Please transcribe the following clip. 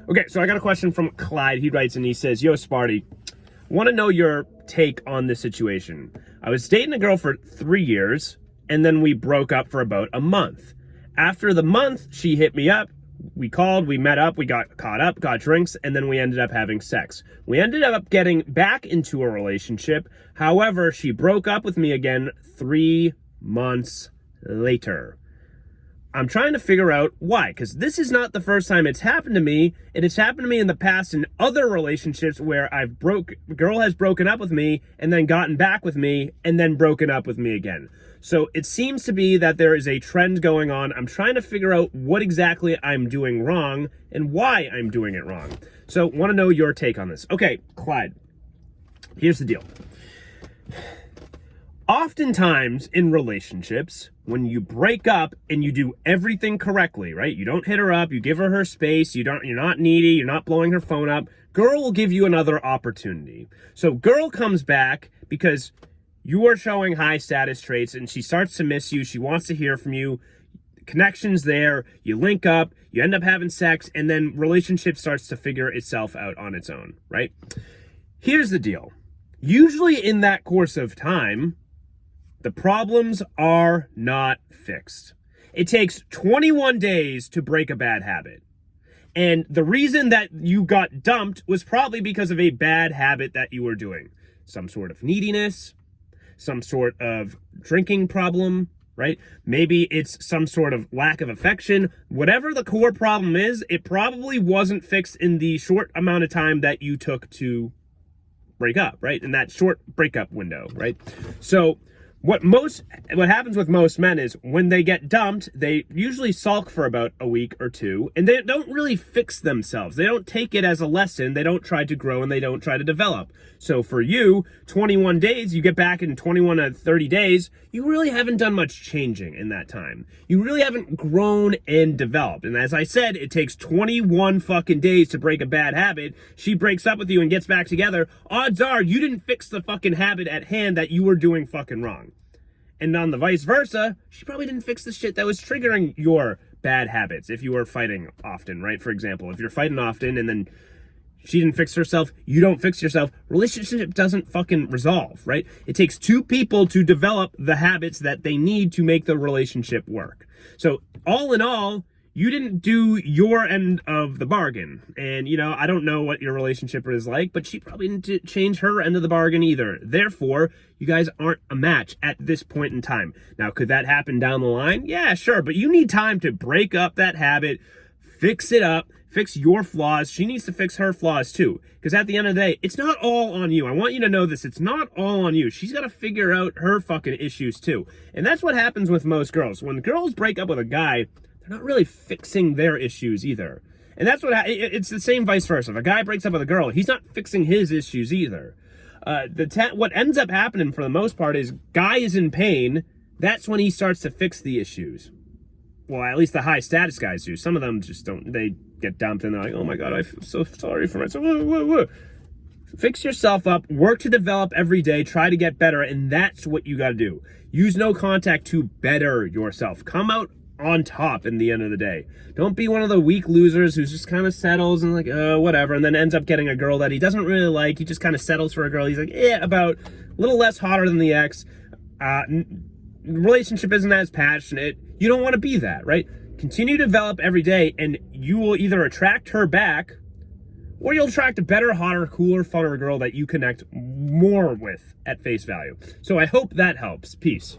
Okay, so I got a question from Clyde. He writes and he says, "Yo, Sparty, want to know your take on this situation. I was dating a girl for 3 years, and then we broke up for about a month. After the month, she hit me up. We called, we met up, we got caught up, got drinks, and then we ended up having sex. We ended up getting back into a relationship. However, she broke up with me again 3 months later. I'm trying to figure out why, because this is not the first time it's happened to me. It has happened to me in the past in other relationships where girl has broken up with me and then gotten back with me and then broken up with me again. So it seems to be that there is a trend going on. I'm trying to figure out what exactly I'm doing wrong and why I'm doing it wrong. So want to know your take on this. Okay, Clyde, here's the deal. Oftentimes in relationships, when you break up and you do everything correctly, right? You don't hit her up, you give her space, you're not needy, you're not blowing her phone up, girl will give you another opportunity. So girl comes back because you are showing high status traits and she starts to miss you, she wants to hear from you, connection's there, you link up, you end up having sex, and then relationship starts to figure itself out on its own, right? Here's the deal. Usually in that course of time, the problems are not fixed. It takes 21 days to break a bad habit. And the reason that you got dumped was probably because of a bad habit that you were doing. Some sort of neediness, some sort of drinking problem, right? Maybe it's some sort of lack of affection. Whatever the core problem is, it probably wasn't fixed in the short amount of time that you took to break up, right? In that short breakup window, right? So what happens with most men is when they get dumped, they usually sulk for about a week or two, and they don't really fix themselves. They don't take it as a lesson. They don't try to grow, and they don't try to develop. So for you, 21 days, you get back in 21 to 30 days, you really haven't done much changing in that time. You really haven't grown and developed. And as I said, it takes 21 fucking days to break a bad habit. She breaks up with you and gets back together. Odds are you didn't fix the fucking habit at hand that you were doing fucking wrong. And on the vice versa, she probably didn't fix the shit that was triggering your bad habits if you were fighting often, right? For example, if you're fighting often and then she didn't fix herself, you don't fix yourself, relationship doesn't fucking resolve, right? It takes two people to develop the habits that they need to make the relationship work. So all in all, you didn't do your end of the bargain. And, I don't know what your relationship is like, but she probably didn't change her end of the bargain either. Therefore, you guys aren't a match at this point in time. Now, could that happen down the line? Yeah, sure. But you need time to break up that habit, fix it up, fix your flaws. She needs to fix her flaws too. Because at the end of the day, it's not all on you. I want you to know this. It's not all on you. She's got to figure out her fucking issues too. And that's what happens with most girls. When girls break up with a guy, they're not really fixing their issues either. And that's it's the same vice versa. If a guy breaks up with a girl, he's not fixing his issues either. What ends up happening for the most part is guy is in pain. That's when he starts to fix the issues. Well, at least the high status guys do. Some of them just don't. They get dumped and they're like, oh my God, I feel so sorry for myself. Whoa. Fix yourself up, work to develop every day, try to get better. And that's what you got to do. Use no contact to better yourself. Come out on top in the end of the day. Don't be one of the weak losers who just kind of settles and like, whatever, and then ends up getting a girl that he doesn't really like. He just kind of settles for a girl. He's like, about a little less hotter than the ex. Relationship isn't as passionate. You don't want to be that, right? Continue to develop every day, and you will either attract her back or you'll attract a better, hotter, cooler, funner girl that you connect more with at face value. So I hope that helps. Peace.